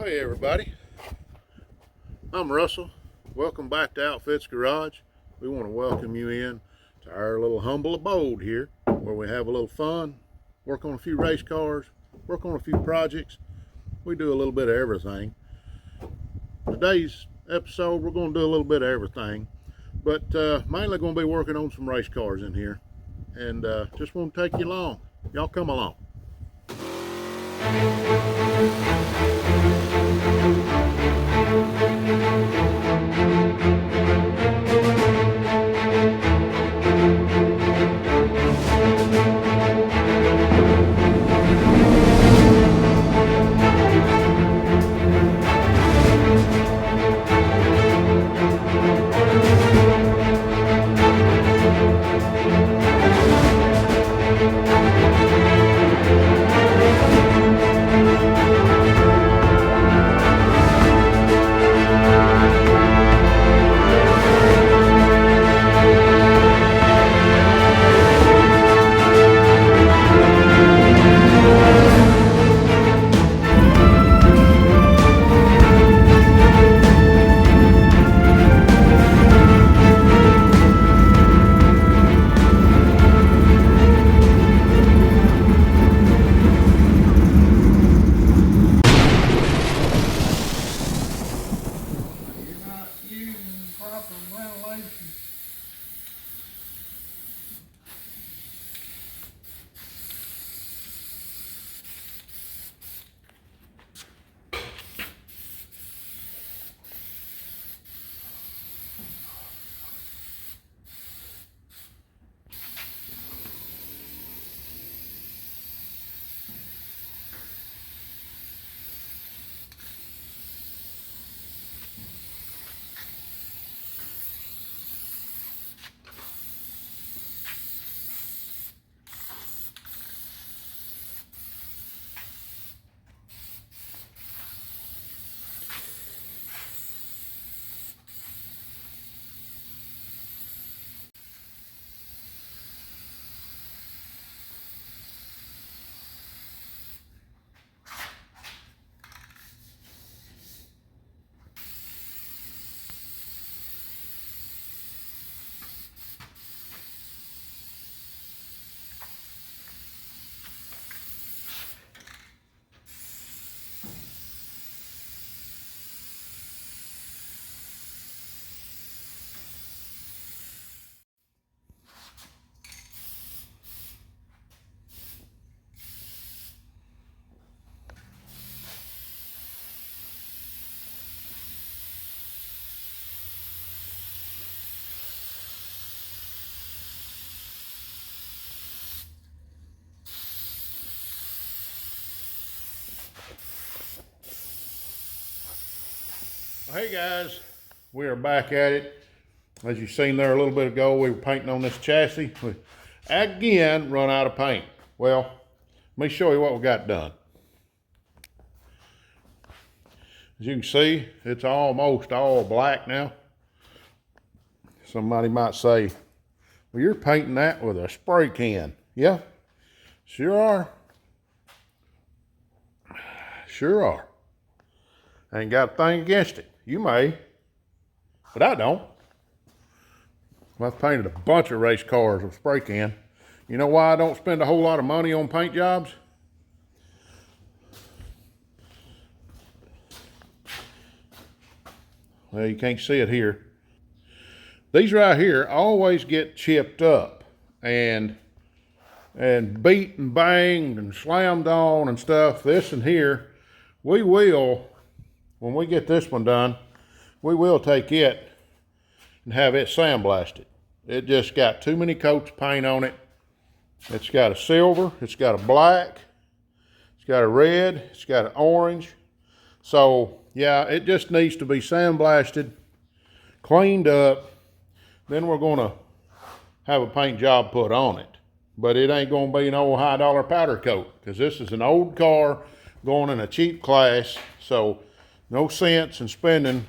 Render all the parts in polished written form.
Hey everybody, I'm Russell. Welcome back to Outfits Garage. We want to welcome you in to our little humble abode here where we have a little fun, work on a few race cars, work on a few projects. We do a little bit of everything. Today's episode we're going to do a little bit of everything, but mainly going to be working on some race cars in here, and just want to take you along. Y'all come along. Hey guys, we are back at it. As you seen there a little bit ago, we were painting on this chassis. We again run out of paint. Well, let me show you what we got done. As you can see, it's almost all black now. Somebody might say, well, you're painting that with a spray can. Yeah, sure are. Sure are. I ain't got a thing against it. You may, but I don't. I've painted a bunch of race cars with spray can. You know why I don't spend a whole lot of money on paint jobs? Well, you can't see it here. These right here always get chipped up and beat and banged and slammed on and stuff. This and here, we will, when we get this one done, we will take it and have it sandblasted. It just got too many coats of paint on it. It's got a silver, it's got a black, it's got a red, it's got an orange. So yeah, it just needs to be sandblasted, cleaned up. Then we're gonna have a paint job put on it. But it ain't gonna be an old high dollar powder coat, because this is an old car going in a cheap class. So no sense in spending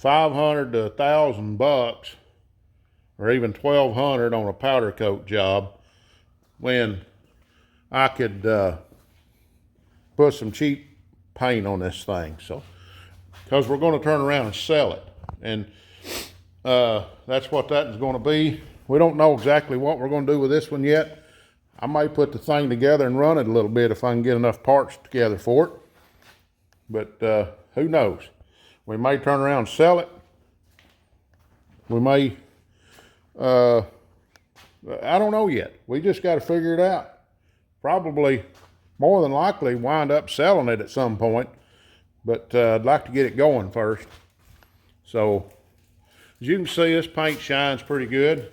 $500 to $1,000 or even $1,200 on a powder coat job when I could put some cheap paint on this thing. So, because we're going to turn around and sell it. And that's what that is going to be. We don't know exactly what we're going to do with this one yet. I may put the thing together and run it a little bit if I can get enough parts together for it. But who knows? We may turn around and sell it. We may, I don't know yet. We just got to figure it out. Probably, more than likely, wind up selling it at some point. But I'd like to get it going first. So, as you can see, this paint shines pretty good.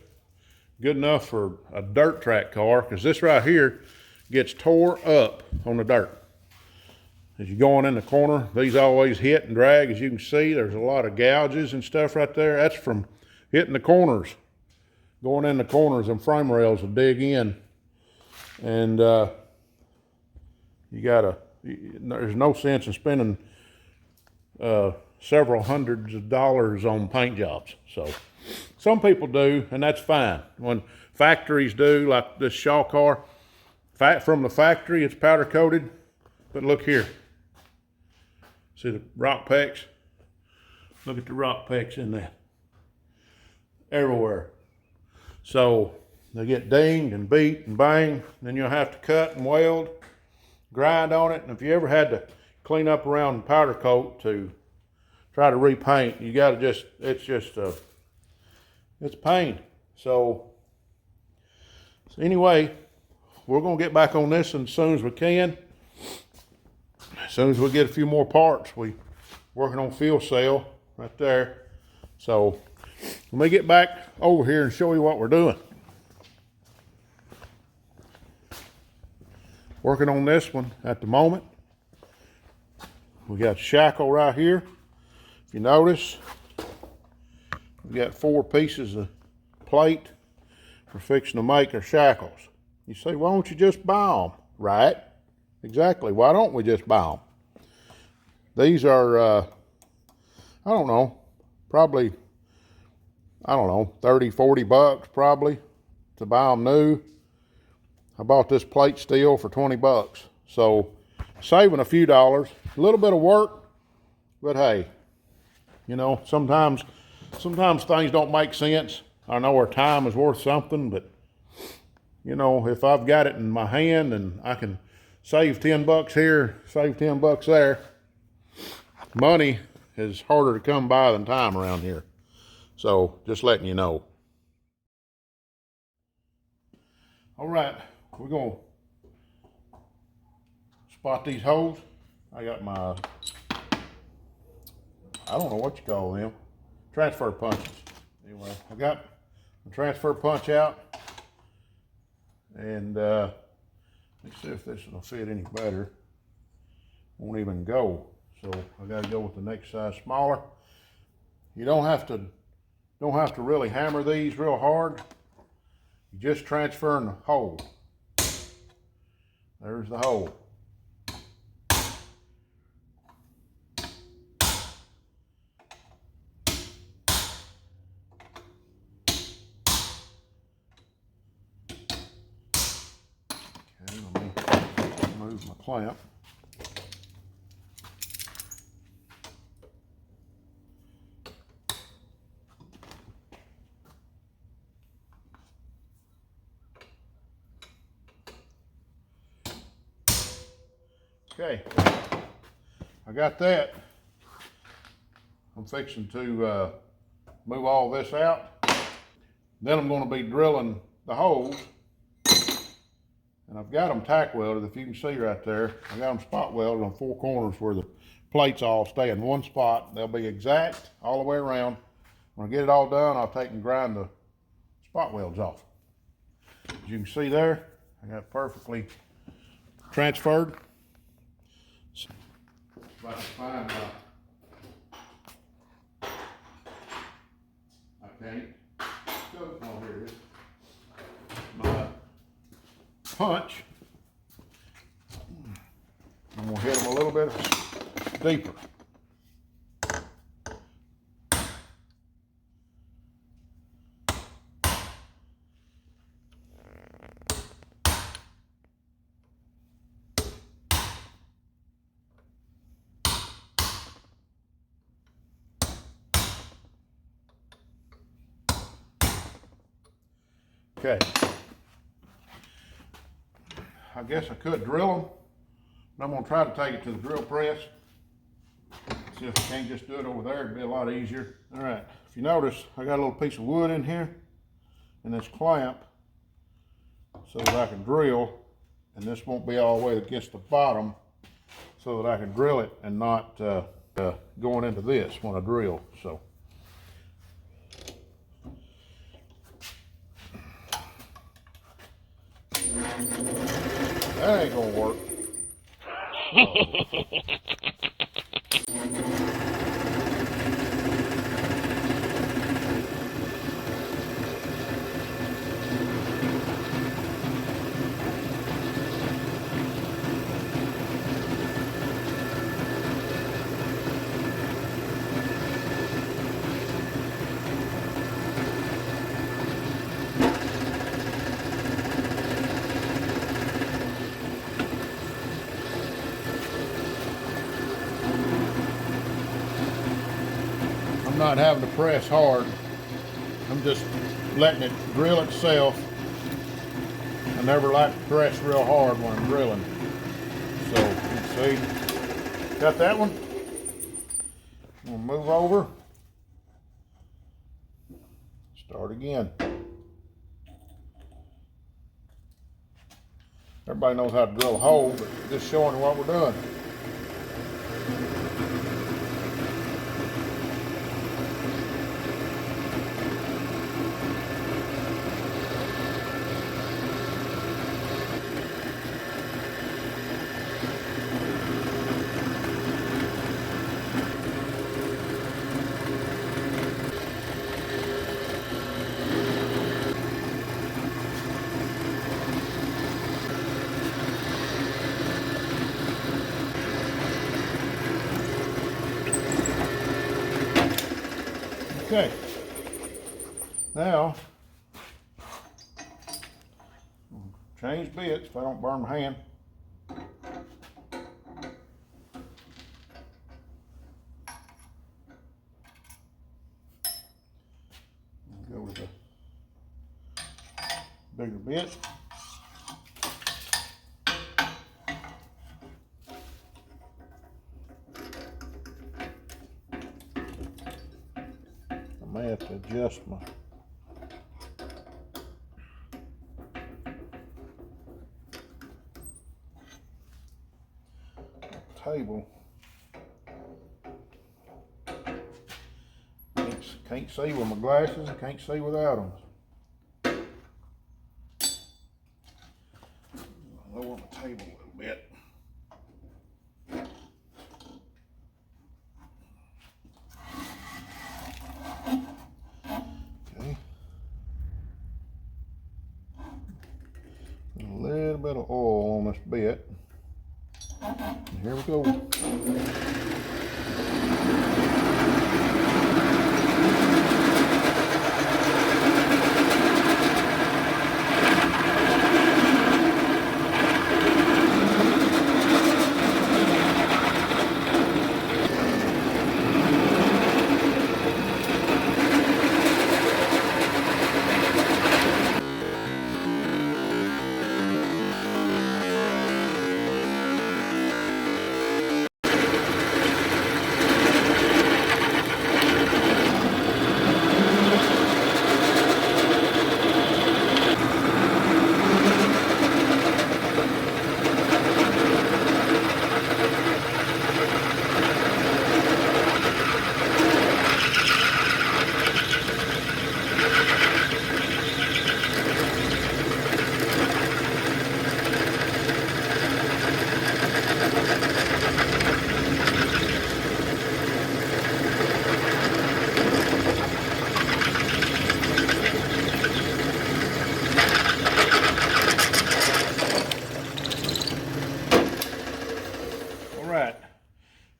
Good enough for a dirt track car, because this right here gets tore up on the dirt. As you're going in the corner, these always hit and drag. As you can see, there's a lot of gouges and stuff right there. That's from hitting the corners. Going in the corners, and frame rails will dig in. And there's no sense in spending several hundreds of dollars on paint jobs. So some people do, and that's fine. When factories do, like this Shaw car, from the factory, it's powder coated. But look here. See the rock pecks? Look at the rock pecks in there. Everywhere. So they get dinged and beat and banged. Then you'll have to cut and weld, grind on it. And if you ever had to clean up around powder coat to try to repaint, you got to it's pain. So anyway, we're going to get back on this as soon as we can. As soon as we get a few more parts, we working on fuel cell right there. So let me get back over here and show you what we're doing. Working on this one at the moment. We got shackle right here. If you notice, we got 4 pieces of plate for fixing to make our shackles. You say, why don't you just buy them? Right. Exactly. Why don't we just buy them? These are, I don't know, probably, 30, 40 bucks probably to buy them new. I bought this plate steel for 20 bucks. So saving a few dollars, a little bit of work, but hey, you know, sometimes things don't make sense. I know our time is worth something, but you know, if I've got it in my hand and I can save 10 bucks here, save 10 bucks there. Money is harder to come by than time around here. So just letting you know. All right, we're gonna spot these holes. I got my, I don't know what you call them, transfer punches. Anyway, I got my transfer punch out. And let's see if this will fit any better. Won't even go. So I got to go with the next size smaller. You don't have to really hammer these real hard. You just transferring the hole. There's the hole. Move my clamp. Okay, I got that. I'm fixing to move all this out. Then I'm going to be drilling the holes. And I've got them tack welded, if you can see right there. I got them spot welded on 4 corners where the plates all stay in one spot. They'll be exact all the way around. When I get it all done, I'll take and grind the spot welds off. As you can see there, I got it perfectly transferred. So, about to find I can't. Oh, here it is. My punch. I'm gonna hit them a little bit deeper. Okay. I guess I could drill them, but I'm gonna try to take it to the drill press. See if I can't just do it over there, it'd be a lot easier. All right, if you notice, I got a little piece of wood in here and this clamp so that I can drill, and this won't be all the way against the bottom, so that I can drill it and not going into this when I drill. So that ain't gonna work. I'm not having to press hard. I'm just letting it drill itself. I never like to press real hard when I'm drilling. So, let's see. Got that one. We'll move over. Start again. Everybody knows how to drill a hole, but just showing you what we're doing. Okay, now, change bits if I don't burn my hand. Go with a bigger bit. I may have to adjust my table. Can't see with my glasses, and can't see without them. Lower my table a little bit. Okay. Put a little bit of oil on this bit. And here we go.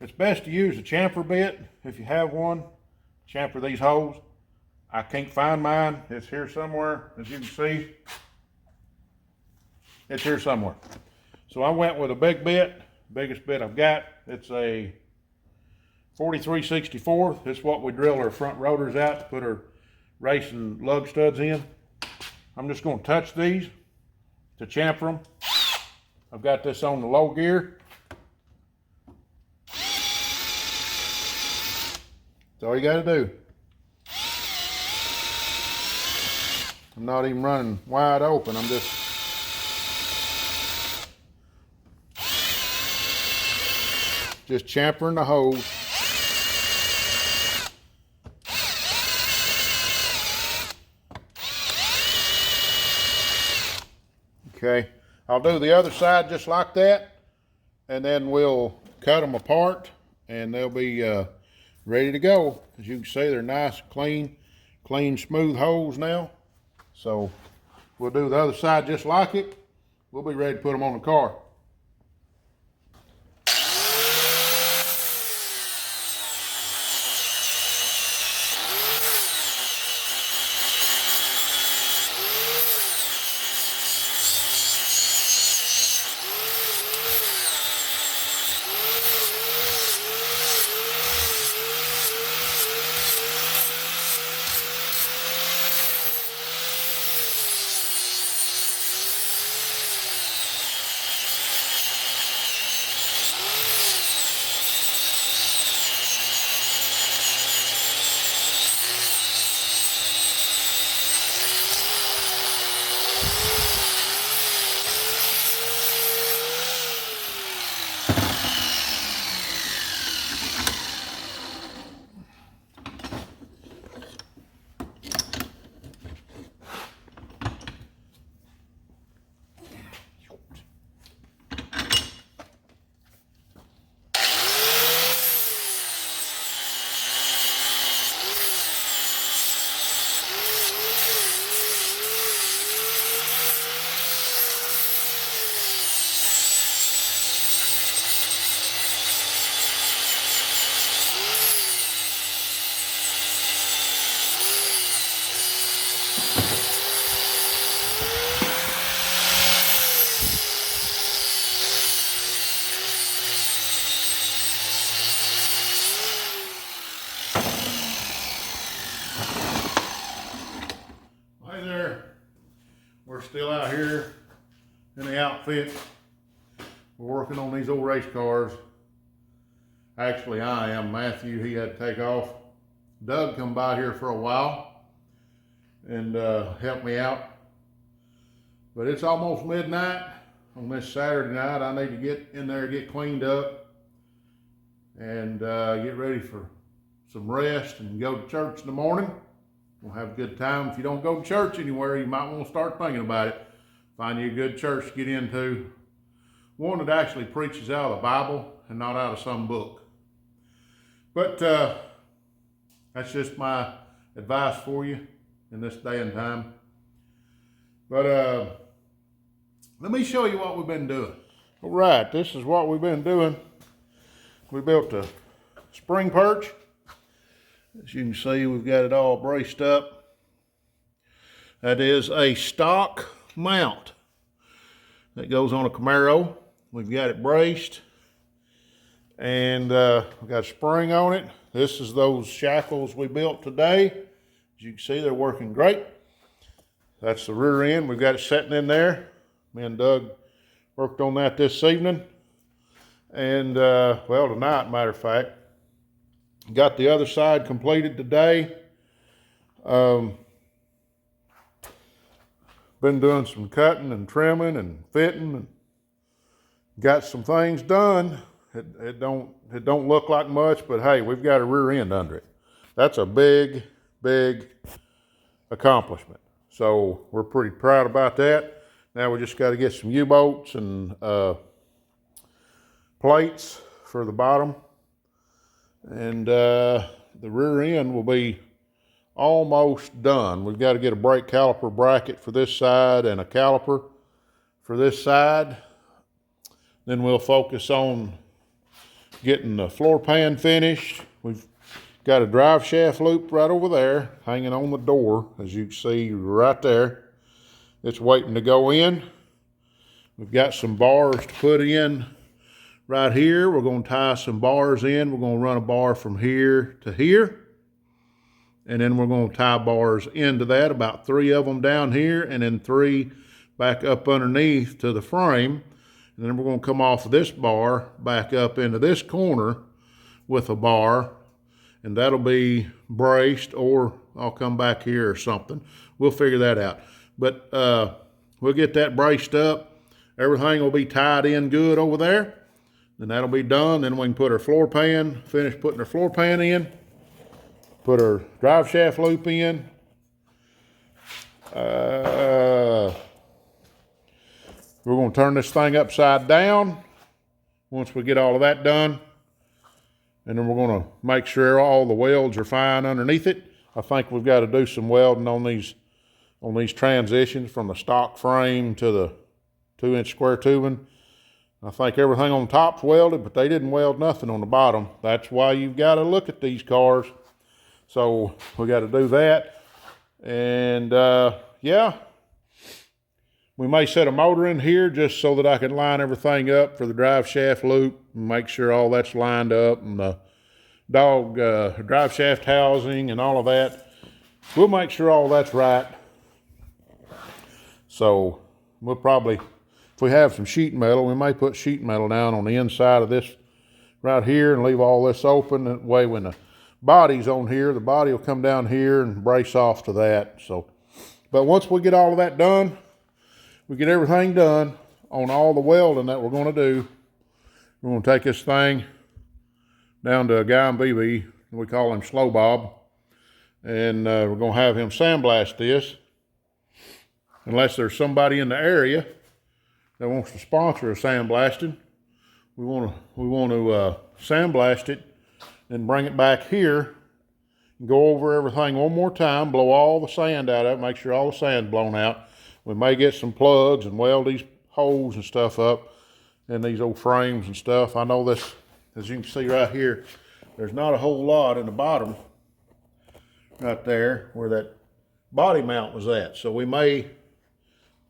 It's best to use a chamfer bit if you have one. Chamfer these holes. I can't find mine. It's here somewhere, as you can see. It's here somewhere. So I went with a big bit, biggest bit I've got. It's a 43/64. This is what we drill our front rotors out to put our racing lug studs in. I'm just going to touch these to chamfer them. I've got this on the low gear. That's all you got to do. I'm not even running wide open. I'm just chamfering the hose. Okay, I'll do the other side just like that, and then we'll cut them apart and they'll be ready to go. As you can see, they're nice, clean, smooth holes now. So we'll do the other side just like it. We'll be ready to put them on the car. We're still out here in the outfit. We're working on these old race cars. Actually, I am. Matthew, he had to take off. Doug come by here for a while and helped me out. But it's almost midnight on this Saturday night. I need to get in there, get cleaned up, and get ready for some rest and go to church in the morning. We'll have a good time. If you don't go to church anywhere, you might want to start thinking about it. Find you a good church to get into. One that actually preaches out of the Bible and not out of some book. But that's just my advice for you in this day and time. But let me show you what we've been doing. All right, this is what we've been doing. We built a spring perch. As you can see, we've got it all braced up. That is a stock mount that goes on a Camaro. We've got it braced, and we've got a spring on it. This is those shackles we built today. As you can see, they're working great. That's the rear end. We've got it sitting in there. Me and Doug worked on that this evening. And, well, tonight, matter of fact. Got the other side completed today. Been doing some cutting and trimming and fitting, and got some things done. It don't look like much, but hey, we've got a rear end under it. That's a big accomplishment. So we're pretty proud about that. Now we just got to get some U-bolts and plates for the bottom. And the rear end will be almost done. We've got to get a brake caliper bracket for this side and a caliper for this side. Then we'll focus on getting the floor pan finished. We've got a drive shaft loop right over there hanging on the door, as you can see right there. It's waiting to go in. We've got some bars to put in right here. We're going to tie some bars in. We're going to run a bar from here to here. and then we're going to tie bars into that, about 3 of them down here, and then 3 back up underneath to the frame. And then we're going to come off of this bar back up into this corner with a bar, and that'll be braced, or I'll come back here or something. We'll figure that out. But we'll get that braced up. Everything will be tied in good over there. Then that'll be done. Then we can put our floor pan, finish putting our floor pan in, put our drive shaft loop in. We're going to turn this thing upside down once we get all of that done. And then we're going to make sure all the welds are fine underneath it. I think we've got to do some welding on these transitions from the stock frame to the 2-inch square tubing. I think everything on top's welded, but they didn't weld nothing on the bottom. That's why you've got to look at these cars. So we got to do that. And yeah, we may set a motor in here just so that I can line everything up for the drive shaft loop and make sure all that's lined up, and the dog drive shaft housing and all of that. We'll make sure all that's right. So we'll probably, if we have some sheet metal, we may put sheet metal down on the inside of this right here and leave all this open. That way when the body's on here, the body will come down here and brace off to that. So, but once we get all of that done, we get everything done on all the welding that we're going to do, we're going to take this thing down to a guy in BB. We call him Slow Bob. And we're going to have him sandblast this. Unless there's somebody in the area that wants to sponsor a sandblasting, we want to sandblast it and bring it back here and go over everything one more time, blow all the sand out of it, make sure all the sand's blown out. We may get some plugs and weld these holes and stuff up in these old frames and stuff. I know this, as you can see right here, there's not a whole lot in the bottom right there where that body mount was at. So we may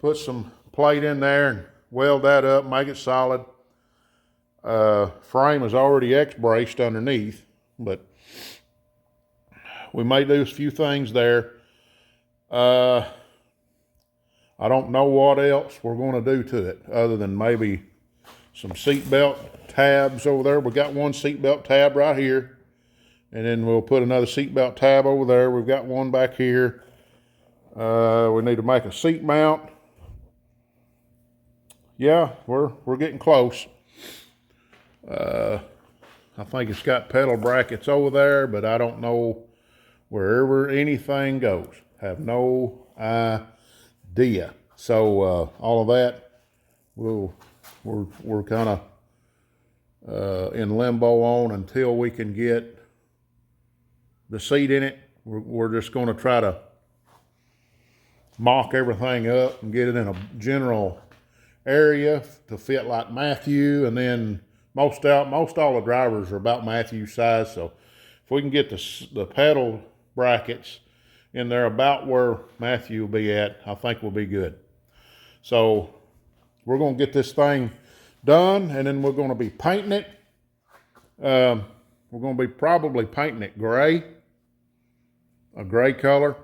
put some plate in there and weld that up, make it solid. Frame is already X-braced underneath, but we may do a few things there. I don't know what else we're going to do to it other than maybe some seatbelt tabs over there. We got one seatbelt tab right here, and then we'll put another seatbelt tab over there. We've got one back here. We need to make a seat mount. Yeah, we're getting close. I think it's got pedal brackets over there, but I don't know wherever anything goes. Have no idea. So all of that, we're kind of in limbo on until we can get the seat in it. We're just going to try to mock everything up and get it in a general area to fit like Matthew, and then most all the drivers are about Matthew's size. So if we can get the pedal brackets in there about where Matthew will be at, I think we'll be good. So we're going to get this thing done, and then we're going to be painting it. We're going to be probably painting it gray, a gray color.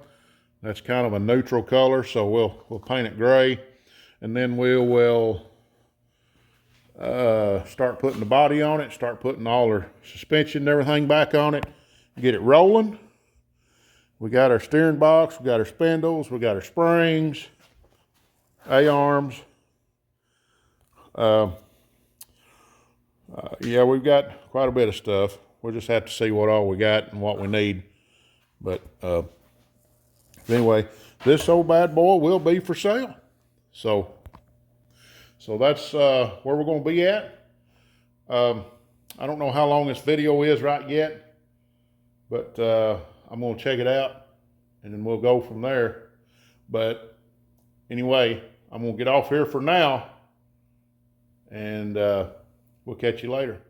That's kind of a neutral color, so we'll paint it gray, and then we will start putting the body on it, start putting all our suspension and everything back on it, get it rolling. We got our steering box, we got our spindles, we got our springs, A-arms. Yeah, we've got quite a bit of stuff. We'll just have to see what all we got and what we need. But anyway, this old bad boy will be for sale. So that's where we're going to be at. I don't know how long this video is right yet, but I'm going to check it out, and then we'll go from there. But anyway, I'm going to get off here for now, and we'll catch you later.